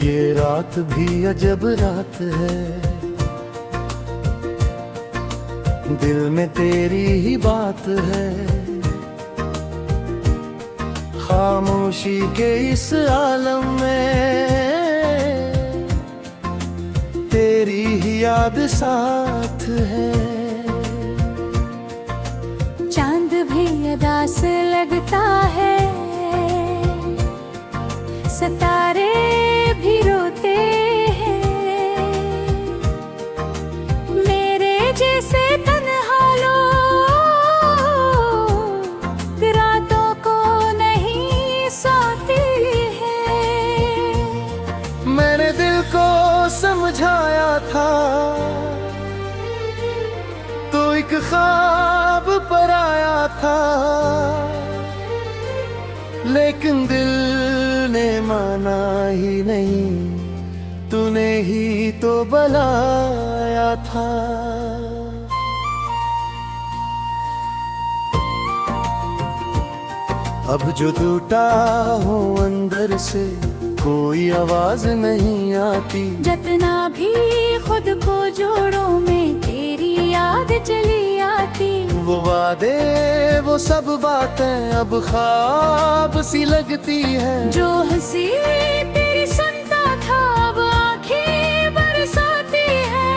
ये रात भी अजब रात है, दिल में तेरी ही बात है। खामोशी के इस आलम में तेरी ही याद साथ है। चांद भी अदास लगता है, सितारे भी रोते हैं। मेरे जैसे तन्हा लोग रातों को नहीं सोती है। मैंने दिल को समझाया था, तो एक ख्वाब पर आया था, लेकिन दिल ने माना ही नहीं, तूने ही तो बुलाया था। अब जो टूटा हूँ अंदर से, कोई आवाज नहीं आती। जितना भी खुद को जोड़ो में तेरी याद चली आती। वो वादे वो सब बातें अब ख्वाब सी लगती है। जो हंसी तेरी सुनता था अब आंखें बरसाती है।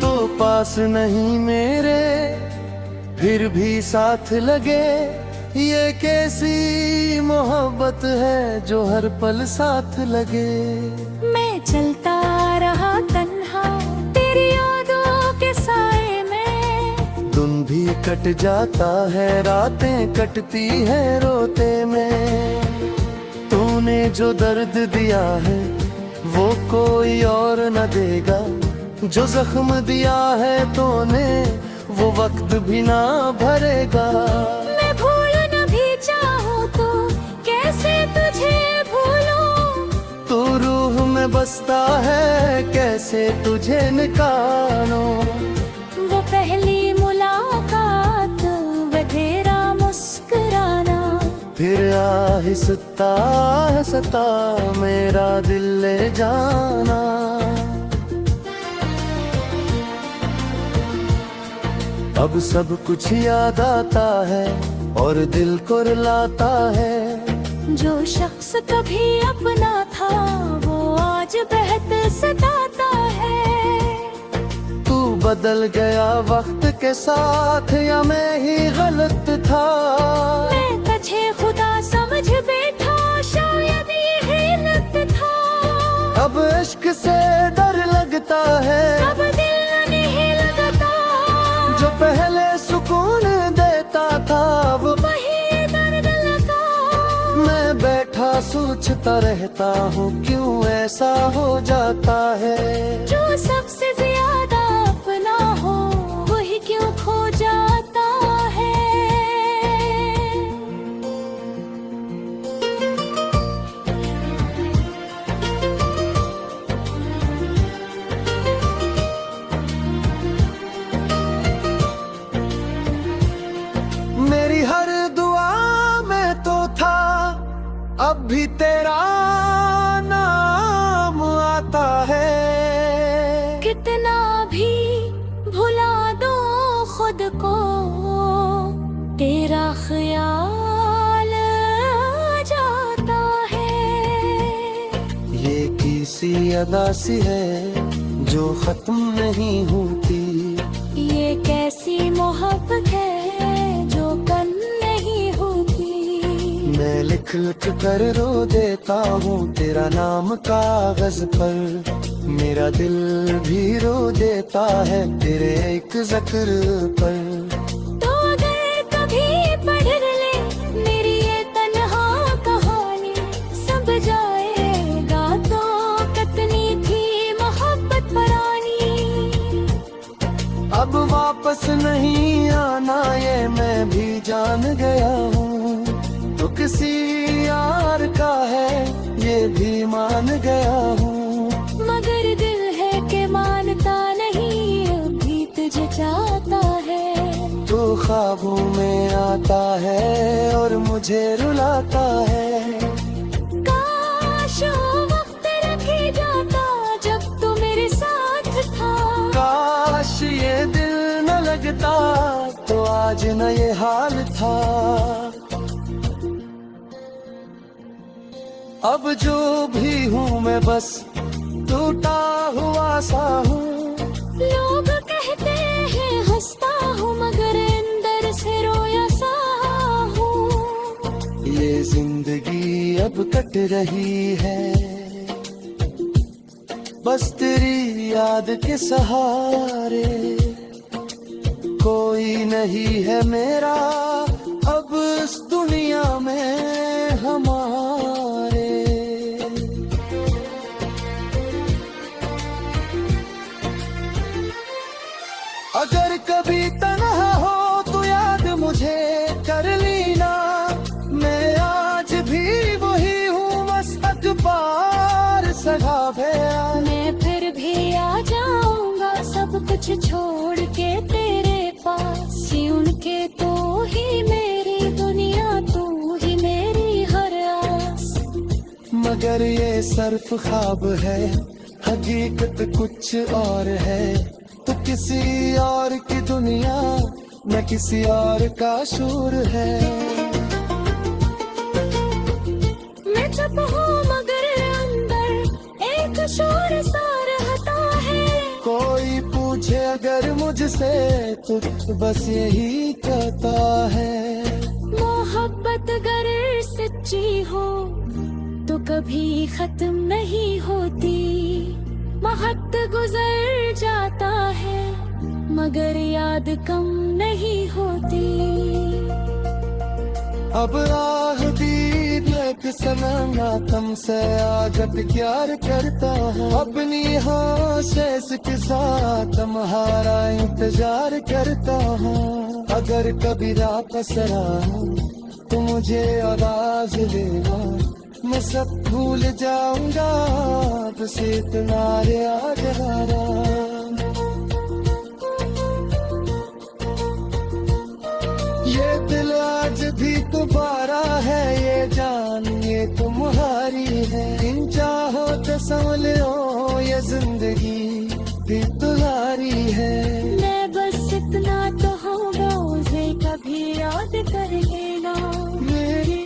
तो पास नहीं मेरे फिर भी साथ लगे, ये कैसी मोहब्बत है जो हर पल साथ लगे। मैं चलता रहा तन्हा तेरी यादों के साए में। दिन भी कट जाता है, रातें कटती है रोते में। तूने जो दर्द दिया है वो कोई और न देगा, जो जख्म दिया है तूने वो वक्त भी ना भरेगा। मैं भूल न भी चाहूं तो कैसे तुझे भूलूं। तू रूह में बसता है, कैसे तुझे निकालूं। वो पहली मुलाकात, वो तेरा मुस्कुराना, फिर आहिस्ता आहिस्ता मेरा दिल ले जाना। अब सब कुछ याद आता है और दिल को रुलाता है। जो शख्स कभी अपना था वो आज बेहद सताता है। तू बदल गया वक्त के साथ या मैं ही गलत था। मैं तुझे खुदा समझ बैठा, शायद ये हिलत था। अब इश्क से डर लगता है, अब दिल नहीं लगता। जो पहले सुकून देता था वो वही दर्द लगा। मैं बैठा सोचता रहता हूँ क्यों ऐसा हो जाता है। जो सबसे ज्यादा अपना हो वही क्यों खो जाता है। मेरी हर दुआ में तो था, अब भी तेरा नाम आता है। कितना भी भुला दो खुद को, तेरा ख्याल आ जाता है। ये किसी अदा सी है जो खत्म नहीं होती। ये कैसी मोहब्बत है जो कल नहीं होती। मैं लिख लिख कर रो देता हूँ तेरा नाम कागज पर। मेरा दिल भी रो देता है तेरे एक जिक्र पर। तो अगर कभी पढ़ ले मेरी ये तन्हा कहानी, सब जाएगा तो कितनी थी मोहब्बत पुरानी। अब वापस नहीं आना ये मैं भी जान गया हूँ। तो किसी यार का है ये भी मान गया हूँ। मगर दिल है कि मानता नहीं, अभी तुझे चाहता है। तो ख्वाबों में आता है और मुझे रुलाता है। आज न ये हाल था। अब जो भी हूँ मैं बस टूटा हुआ सा हूँ। लोग कहते हैं हंसता हूँ मगर अंदर से रोया सा हूँ। ये जिंदगी अब कट रही है बस तेरी याद के सहारे। कोई नहीं है मेरा अब इस दुनिया में हमारे। अगर कभी तन्हा हो तो याद मुझे कर लेना। मैं आज भी वही हूँ बस अखबार सगा भैया। मैं फिर भी आ जाऊंगा सब कुछ छोड़ के तेरे पास। उनके तो ही मेरी दुनिया तू ही मेरी हर आस। मगर ये सिर्फ ख्वाब है हकीकत कुछ और है। तो किसी और की दुनिया न किसी और का शूर है। मैं चुप हूँ मगर अंदर एक शोर सा रहता है। कोई पूछे अगर मुझसे तो बस यही कहता है। मोहब्बत अगर सच्ची हो तो कभी खत्म नहीं होती। वक्त गुजर जाता है मगर याद कम नहीं होती। अब आह दीद एक सनम तुमसे आजत प्यार करता हूँ। अपनी होश के साथ तुम्हारा इंतजार करता हूँ। अगर कभी वापस आऊं तो मुझे आवाज देना। मैं सब भूल जाऊंगा बस इतना याद रहा। ये दिल आज भी तुम्हारा है ये जान ये तुम्हारी है। इन चाहो तो संभलो ये जिंदगी भी तुम्हारी है। मैं बस इतना तो होगा उसे कभी याद कर लेना मेरी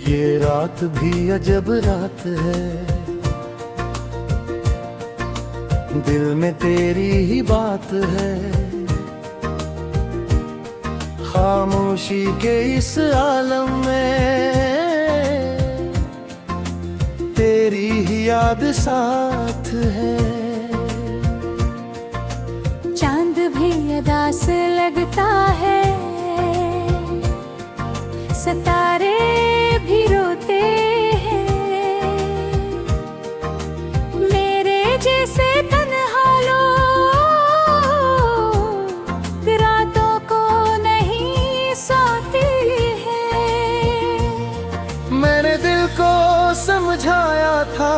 ये रात भी अजब रात है। दिल में तेरी ही बात है। खामोशी के इस आलम में तेरी ही याद साथ है। चांद भी अदा से लगता है। सितारे भी रोते हैं। मेरे जैसे तन्हा लोग रातों को नहीं सोती है। मैंने दिल को समझाया था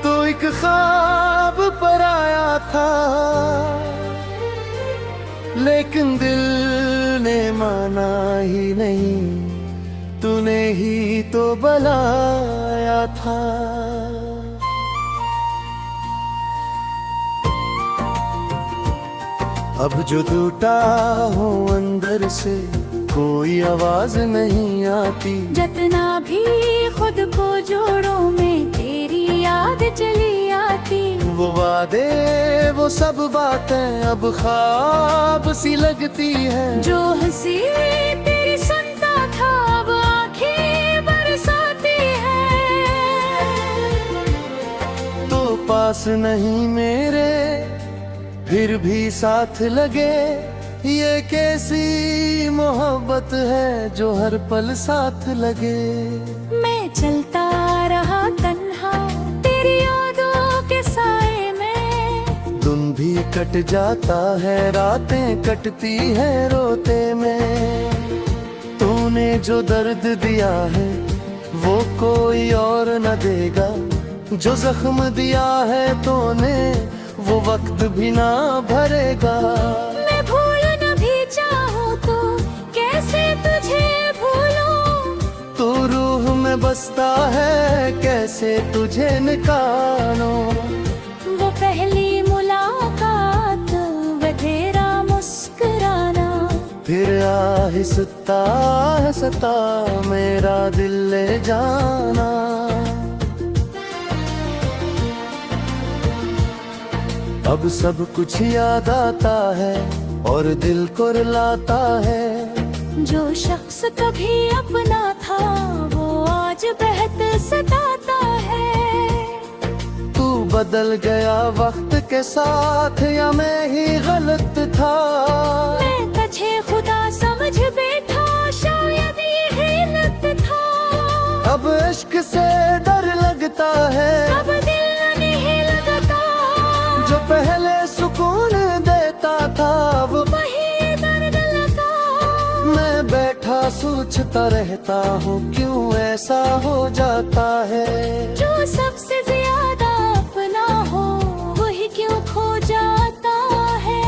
तो एक ख्वाब पर आया था। लेकिन दिल ने माना ही नहीं तूने ही तो बुलाया था। अब जो टूटा हूँ अंदर से कोई आवाज नहीं आती। जितना भी खुद को जोड़ो में तेरी याद चली आती। वो वादे वो सब बातें अब ख्वाब सी लगती है। जो हंसी तेरी सुनता था अब आंखें बरसाती है। तो पास नहीं मेरे फिर भी साथ लगे। ये कैसी मोहब्बत है जो हर पल साथ लगे। मैं चलता रहा तन्हा तेरी यादों के साए में। दिन भी कट जाता है रातें कटती है रोते में। तूने जो दर्द दिया है वो कोई और न देगा। जो जख्म दिया है तूने वो वक्त भी ना भरेगा। मैं भूल न भी चाहूँ तो कैसे तुझे भूलूं, तू रूह में बसता है कैसे तुझे निकालूं। वो पहली मुलाकात, वो तेरा मुस्कुराना, फिर आहिस्ता आहिस्ता मेरा दिल ले जाना। अब सब कुछ याद आता है और दिल को रुलाता है। जो शख्स कभी अपना था वो आज बेहद सताता है। तू बदल गया वक्त के साथ या मैं ही गलत था। मैं तुझे खुदा समझ बैठा, शायद ये हिलत था। अब इश्क से डर लगता है, अब दिल नहीं लगता। जो पहले सुकून देता था वो वही दर्द लगा। मैं बैठा सोचता रहता हूँ क्यों ऐसा हो जाता है। जो सबसे ज्यादा अपना हो वही क्यों खो जाता है।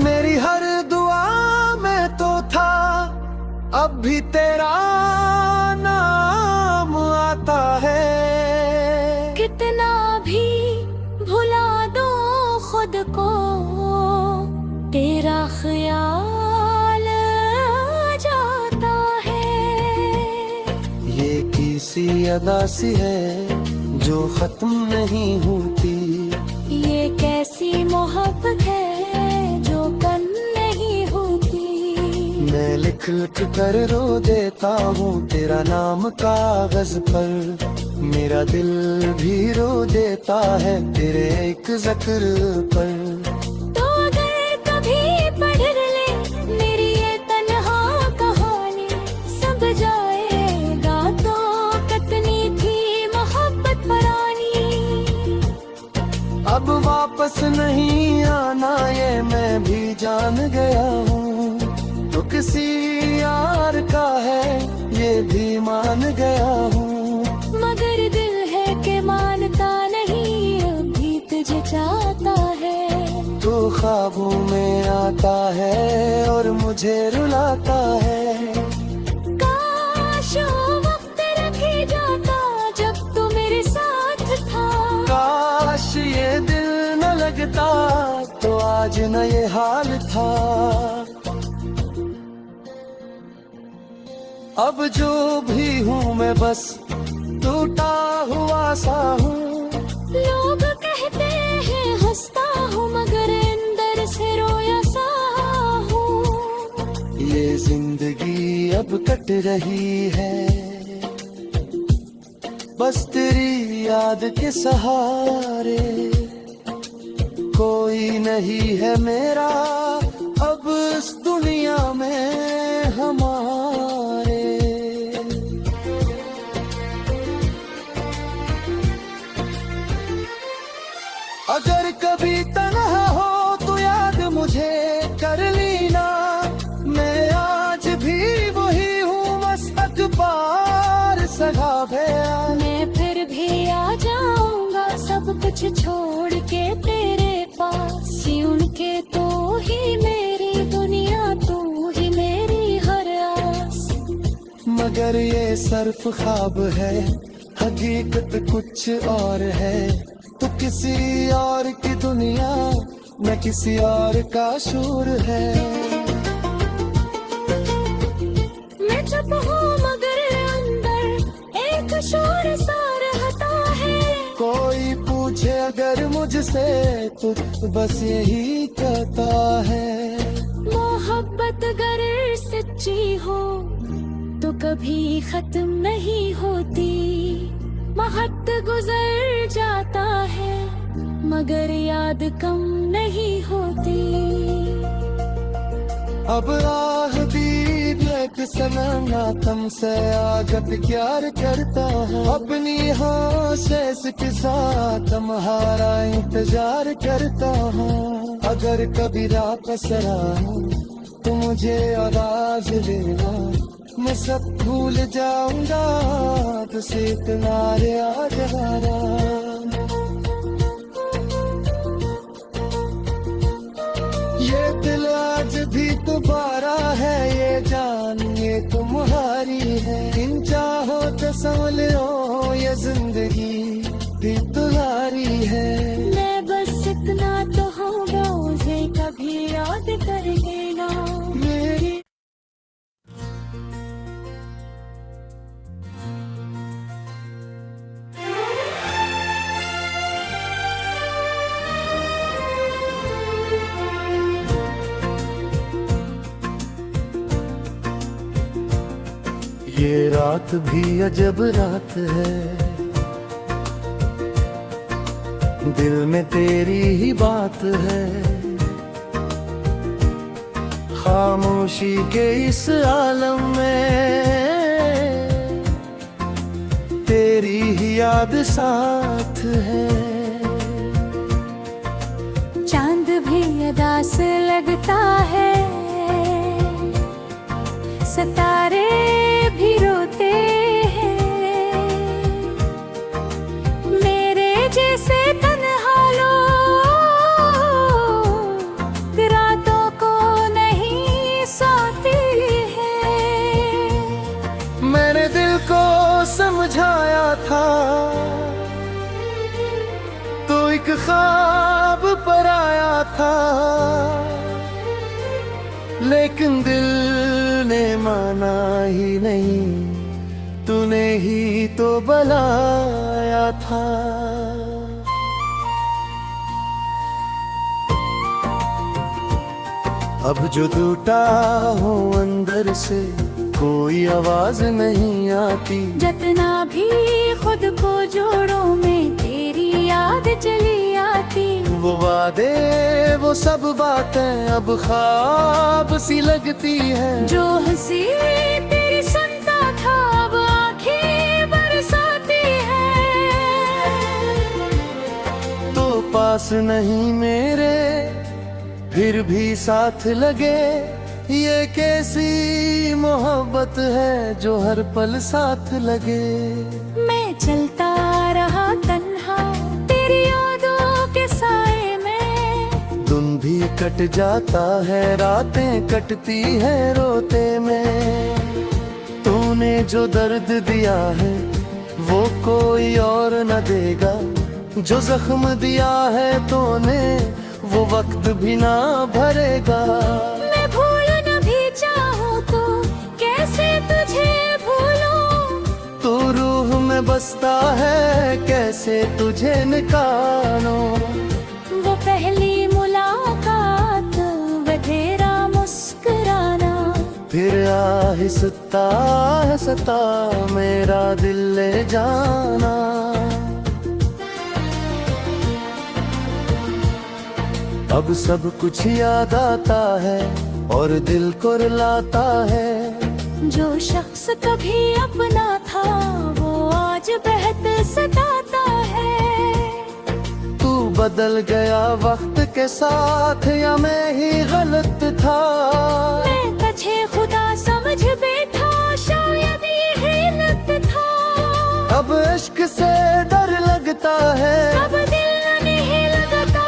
मेरी हर दुआ में तो था अब भी तेरा नाम आता है। कितना भी भुला दो खुद को, तेरा ख्याल आ जाता है। ये किसी अदा सी है जो खत्म नहीं होती। ये कैसी मोहब्बत है जो कम नहीं होती। मैं लिख लिख कर रो देता हूँ तेरा नाम कागज पर। मेरा दिल भी रो देता है तेरे एक जिक्र पर। तो अगर कभी पढ़ ले मेरी ये तन्हा कहानी, सब जाएगा तो कितनी थी मोहब्बत पुरानी। अब वापस नहीं आना ये मैं भी जान गया हूँ। तो किसी यार का है ये भी मान गया हूँ। मगर दिल है कि मानता नहीं, अभी तुझे चाहता है। तो ख्वाबों में आता है और मुझे रुलाता है। काश वो वक्त रख ही जाता जब तू मेरे साथ था। काश ये दिल न लगता तो आज न ये हाल था। अब जो भी हूँ मैं बस टूटा हुआ सा हूँ। लोग कहते हैं हंसता हूँ मगर अंदर से रोया सा हूँ। ये जिंदगी अब कट रही है बस तेरी याद के सहारे। कोई नहीं है मेरा अब इस दुनिया में हमारे। अगर कभी तन्हा हो तो याद मुझे कर लेना। मैं आज भी वही हूँ मस्त पार सगा भैया। मैं फिर भी आ जाऊंगा सब कुछ छोड़ के तेरे पास। उनके तो ही मेरी दुनिया, तू ही मेरी हर आस। मगर ये सिर्फ ख्वाब है हकीकत कुछ और है। तो किसी और की दुनिया न किसी और का शोर है। मैं चुप हूँ मगर अंदर एक शोर सा रहता है। कोई पूछे अगर मुझसे तो बस यही कहता है। मोहब्बत अगर सच्ची हो तो कभी खत्म नहीं होती। वक्त गुजर जाता है मगर याद कम नहीं होती। अब आह भी एक सनम से आगत प्यार करता है अपनी होश के साथ तुम्हारा इंतजार करता हूँ अगर कभी रात सरा तो मुझे आवाज देना मैं सब भूल जाऊंगा तुझसे इतना याद आना ये दिल आज भी तुम्हारा है ये जान ये तुम्हारी है इन चाहो तो संभल लो ये जिंदगी भी तुम्हारी है मैं बस इतना तो होगा मुझे कभी याद कर लेना मेरी ये रात भी अजब रात है दिल में तेरी ही बात है खामोशी के इस आलम में तेरी ही याद साथ है चांद भी अदास लगता है सितारे भी रोते हैं मेरे जैसे तन्हा लोग रातों को नहीं सोती है मैंने दिल को समझाया था तो एक ख्वाब पर आया था लेकिन दिल ने माना ही नहीं तूने ही तो बुलाया था अब जो टूटा हूँ अंदर से कोई आवाज नहीं आती जितना भी खुद को जोड़ो में तेरी याद चली आती वो वादे वो सब बातें अब ख्वाब सी लगती है जो हंसी तेरी सुनता था अब आंखें बरसाती है तो पास नहीं मेरे फिर भी साथ लगे ये कैसी मोहब्बत है जो हर पल साथ लगे मैं चलता रहा तन्हा तेरी यादों के साए में दिन भी कट जाता है रातें कटती है रोते में तूने जो दर्द दिया है वो कोई और न देगा जो जख्म दिया है तूने वो वक्त भी ना भरेगा मैं भूल न भी चाहूँ तो कैसे तुझे भूलूं तू रूह में बसता है कैसे तुझे निकालो वो पहली मुलाकात वो तेरा मुस्कुराना फिर आहिस्ता आहिस्ता मेरा दिल ले जाना अब सब कुछ याद आता है और दिल को रुलाता है जो शख्स कभी अपना था वो आज बेहद सताता है तू बदल गया वक्त के साथ या मैं ही गलत था मैं तुझे खुदा समझ बैठा शायद ये हिलत था अब इश्क से डर लगता है अब दिल नहीं लगता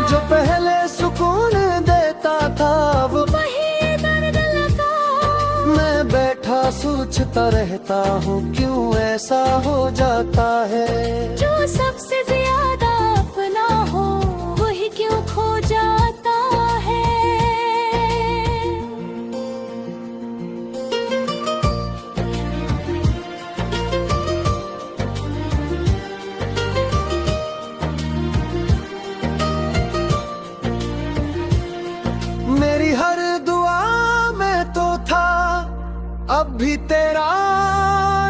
जो पहले सुकून देता था वो वही दर्द लगा मैं बैठा सोचता रहता हूँ क्यों ऐसा हो जाता है जो सबसे ज्यादा अपना हो वही क्यों खो जाता है मेरी हर दुआ में तो था अब भी तेरा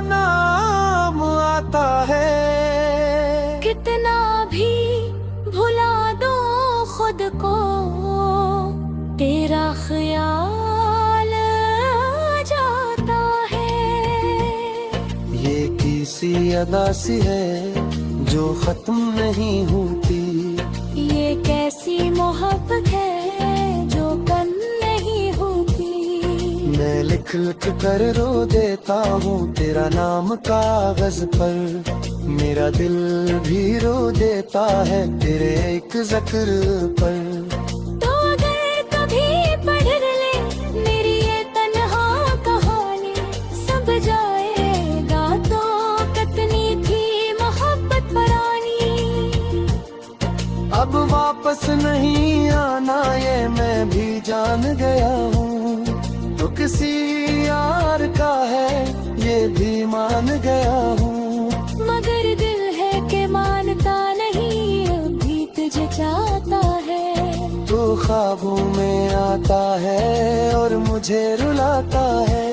नाम आता है कितना भी भुला दो खुद को तेरा ख्याल अदा सी है जो खत्म नहीं होती। ये कैसी मोहब्बत है जो कम नहीं होती। मैं लिख लिख कर रो देता हूँ तेरा नाम कागज पर, मेरा दिल भी रो देता है तेरे एक जिक्र पर। तो अगर कभी पढ़ ले मेरी ये तन्हा कहानी, सब जाएगा तो कितनी थी मोहब्बत पुरानी। अब वापस नहीं आना ये मैं भी जान गया हूँ, तो किसी यार का है ये भी मान गया हूँ। मगर दिल है कि मानता नहीं, अभी तुझे चाहता है। तो ख्वाबों में आता है और मुझे रुलाता है।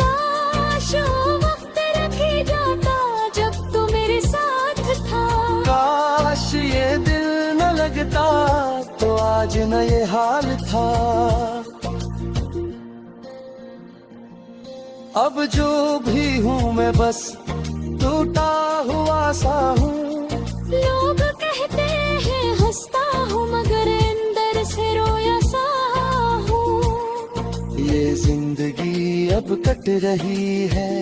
काश वो वक्त रखे जाता जब तू मेरे साथ था। काश ये दिल न लगता तो आज न ये हाल था। अब जो भी हूँ मैं बस टूटा हुआ सा हूँ। लोग कहते हैं हंसता हूँ मगर अंदर से रोया सा हूँ। ये जिंदगी अब कट रही है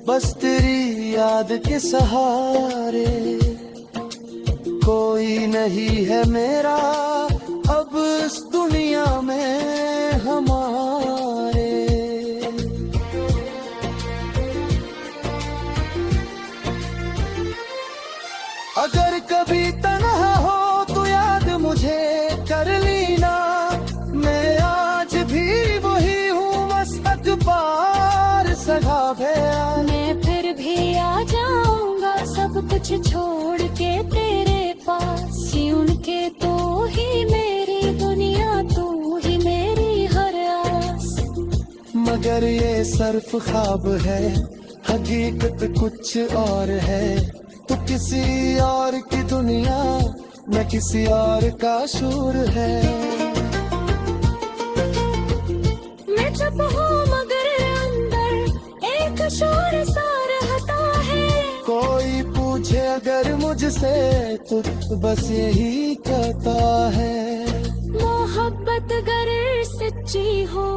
बस तेरी याद के सहारे। कोई नहीं है मेरा अब इस दुनिया में हमारे। अगर कभी तन्हा हो तो याद मुझे कर लेना, मैं आज भी वही हूँ मस्त पार सगा भैया। मैं फिर भी आ जाऊंगा सब कुछ छोड़ के तेरे पास। उनके तो ही मेरी दुनिया, तू ही मेरी हर आस। मगर ये सिर्फ ख्वाब है हकीकत कुछ और है। तो किसी और की दुनिया न किसी और का शूर है। मैं चुप हूँ मगर अंदर एक शोर सा रहता है। कोई पूछे अगर मुझसे तो बस यही कहता है। मोहब्बत अगर सच्ची हो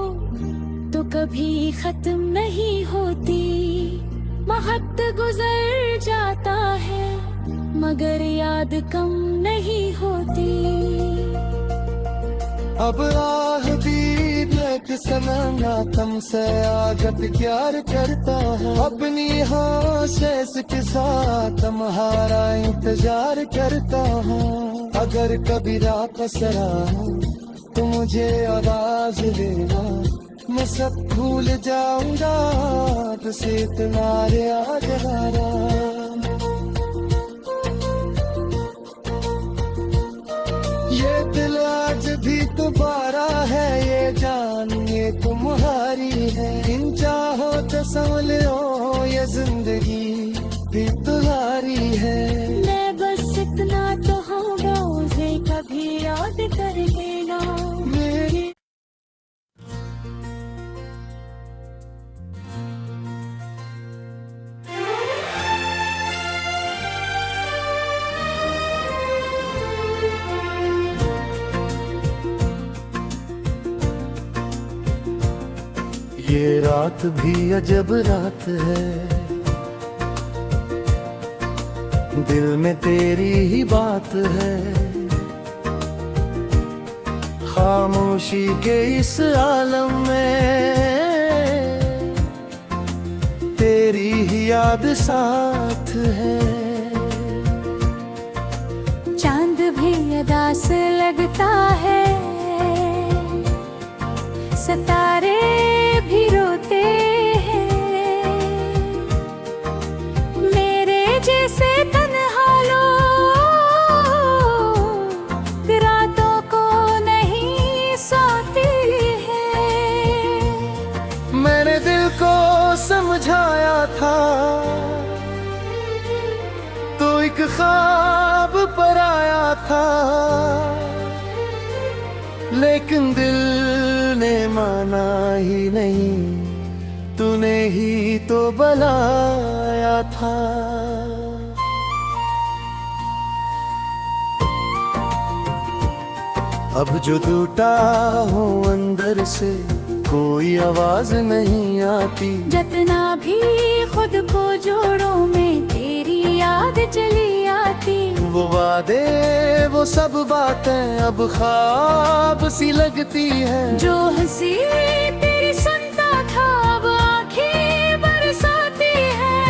तो कभी खत्म नहीं होती। वक्त गुजर जाता है मगर याद कम नहीं होती। अब आह भी एक सनंगा तुमसे आगत प्यार करता है। अपनी होश के साथ तुम्हारा इंतजार करता हूँ। अगर कभी वापस आऊं तो मुझे आवाज देना, मैं सब भूल जाऊंगा तुझसे तुम्हारे आजहारा। ये दिल आज भी तुम्हारा है, ये जान ये तुम्हारी है। इन चाहो तो संभलो ये जिंदगी भी तुम्हारी है। मैं बस इतना तो हूँ रोज़े कभी याद कर लेना मेरी ये रात भी अजब रात है, दिल में तेरी ही बात है। खामोशी के इस आलम में तेरी ही याद साथ है। चांद भी अदास लगता है, सितारे भी रोते हैं। मेरे जैसे तन्हा लोग रातों को नहीं सोती है। मैंने दिल को समझाया था तो एक ख्वाब पर आया था, लेकिन दिल ने माना ही नहीं, तूने ही तो बनाया था। अब जो टूटा हूँ अंदर से कोई आवाज नहीं आती। जितना भी खुद को जोड़ो में तेरी याद चली आती। वो वादे वो सब बातें अब ख्वाब सी लगती हैं। जो हंसी तेरी सुनता था अब आंखें बरसाती है।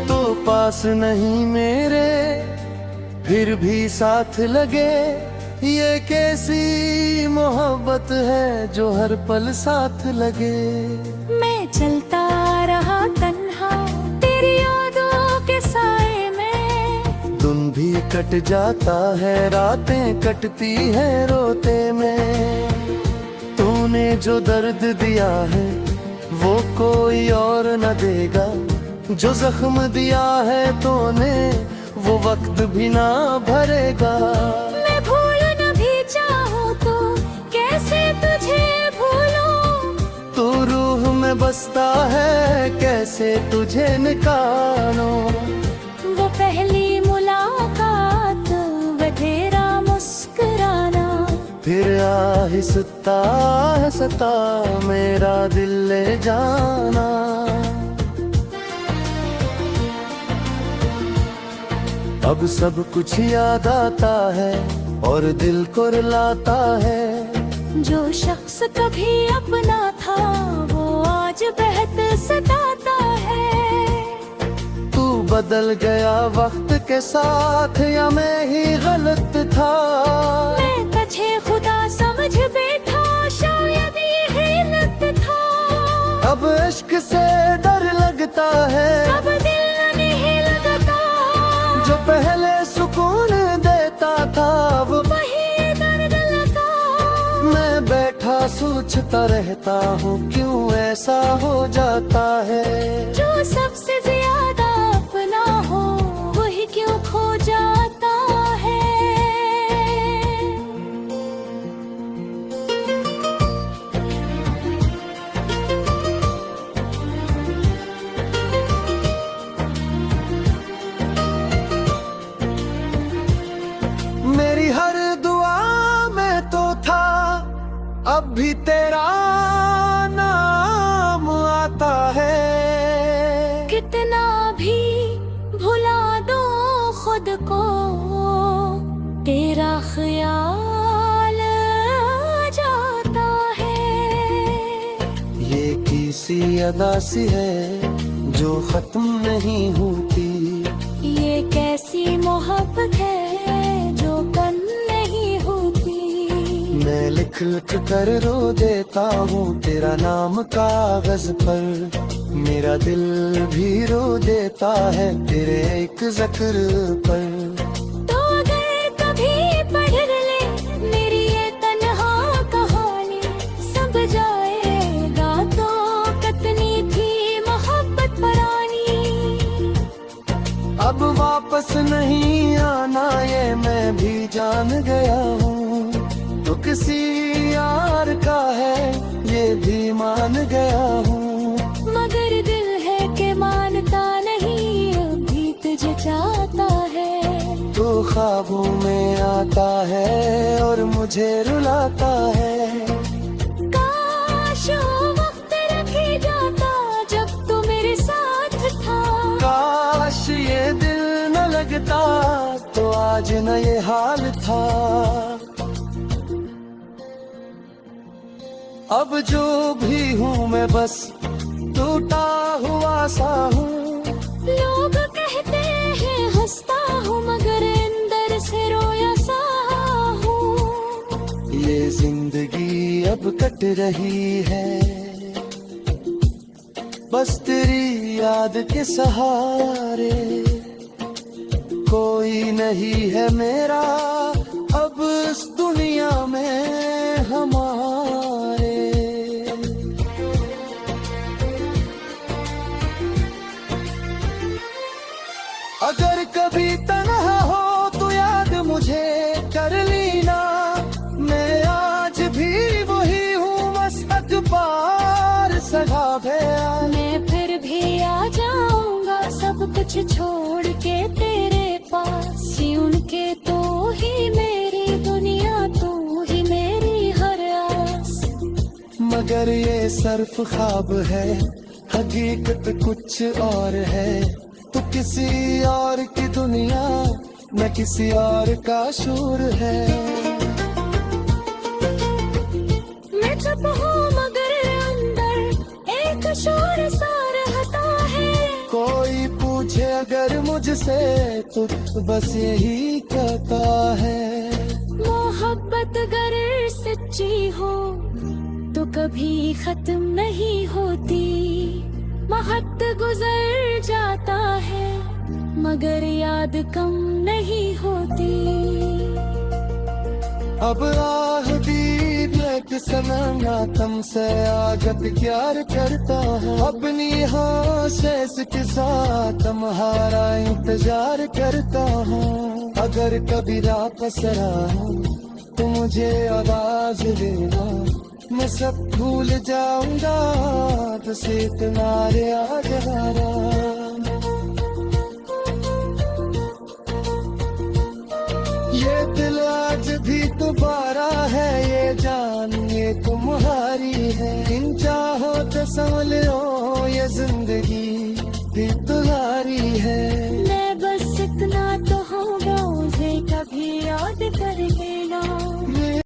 तो पास नहीं मेरे फिर भी साथ लगे, ये कैसी मोहब्बत है जो हर पल साथ लगे। मैं चलता रहा तन्हा तेरी यादों के साए में। दिन भी कट जाता है रातें कटती है रोते में। तूने जो दर्द दिया है वो कोई और न देगा। जो जख्म दिया है तूने वो वक्त भी ना भरेगा। मैं भूल न भी चाहूँ तो कैसे तुझे भूलूं। तू रूह में बसता है कैसे तुझे निकालूं। वो पहली मुलाकात वो तेरा मुस्कुराना। फिर आहिस्ता आहिस्ता मेरा दिल ले जाना। अब सब कुछ याद आता है और दिल को रुलाता है। जो शख्स कभी अपना था वो आज बेहद सताता है। तू बदल गया वक्त के साथ या मैं ही गलत था। मैं तुझे खुदा समझ बैठा शायद ये हिलत था। अब इश्क से डर लगता है। अब दिल नहीं लगता। जो पहले सुकून देता था वो वही दर्द लगा। मैं बैठा सोचता रहता हूँ क्यों ऐसा हो जाता है। जो सबसे ज्यादा अपना हो वही क्यों खो जाता है। मेरी हर दुआ में तो था अब भी तेरा नाम आता है। कितना भी भुला दो खुद को तेरा ख्याल आ जाता है। ये किसी अदा सी है जो खत्म नहीं होती। ये कैसी मोहब्बत है जो कन नहीं होती। मैं लिख लिख कर रो देता हूँ तेरा नाम कागज पर। मेरा दिल भी रो देता है तेरे एक जिक्र पर। तो अगर कभी पढ़ ले मेरी ये तन्हा कहानी सब जाएगा तो कितनी थी मोहब्बत पुरानी। अब वापस नहीं आना ये मैं भी जान गया हूँ। तो किसी यार का है ये भी मान गया हूँ। मगर दिल है कि मानता नहीं अभी तुझे चाहता है। तो ख्वाबों में आता है और मुझे रुलाता है। काश वो वक्त रखे जाता जब तू मेरे साथ था। काश ये दिल न लगता तो आज न ये हाल था। अब जो भी हूँ मैं बस टूटा हुआ सा हूँ। लोग कहते हैं हंसता हूँ मगर अंदर से रोया सा हूँ। ये जिंदगी अब कट रही है बस तेरी याद के सहारे। कोई नहीं है मेरा अब इस दुनिया में हमारे। अगर कभी तन्हा हो तो याद मुझे कर लेना। मैं आज भी वही हूँ बस अखबार छोड़ के तेरे पास सिउन के तो ही मेरी दुनिया तू ही मेरी हर आस। मगर ये सिर्फ ख्वाब है, हकीकत कुछ और है। तू किसी और की दुनिया, मैं किसी और का शूर है। मैं चुप हूँ मगर अंदर एक शोर सा रहता है। कोई पूछे अगर मुझसे तो बस यही कहता है। मोहब्बत अगर सच्ची हो तो कभी खत्म नहीं होती। वक्त गुजर जाता है मगर याद कम नहीं होती। अब आह दीद एक सनम तुमसे आगत प्यार करता हूँ। अपनी हासिस के साथ तुम्हारा इंतजार करता हूँ। अगर कभी वापस आऊं तो मुझे आवाज देना, मैं सब भूल जाऊंगा बस इतना याद रहा। ये दिल आज भी तो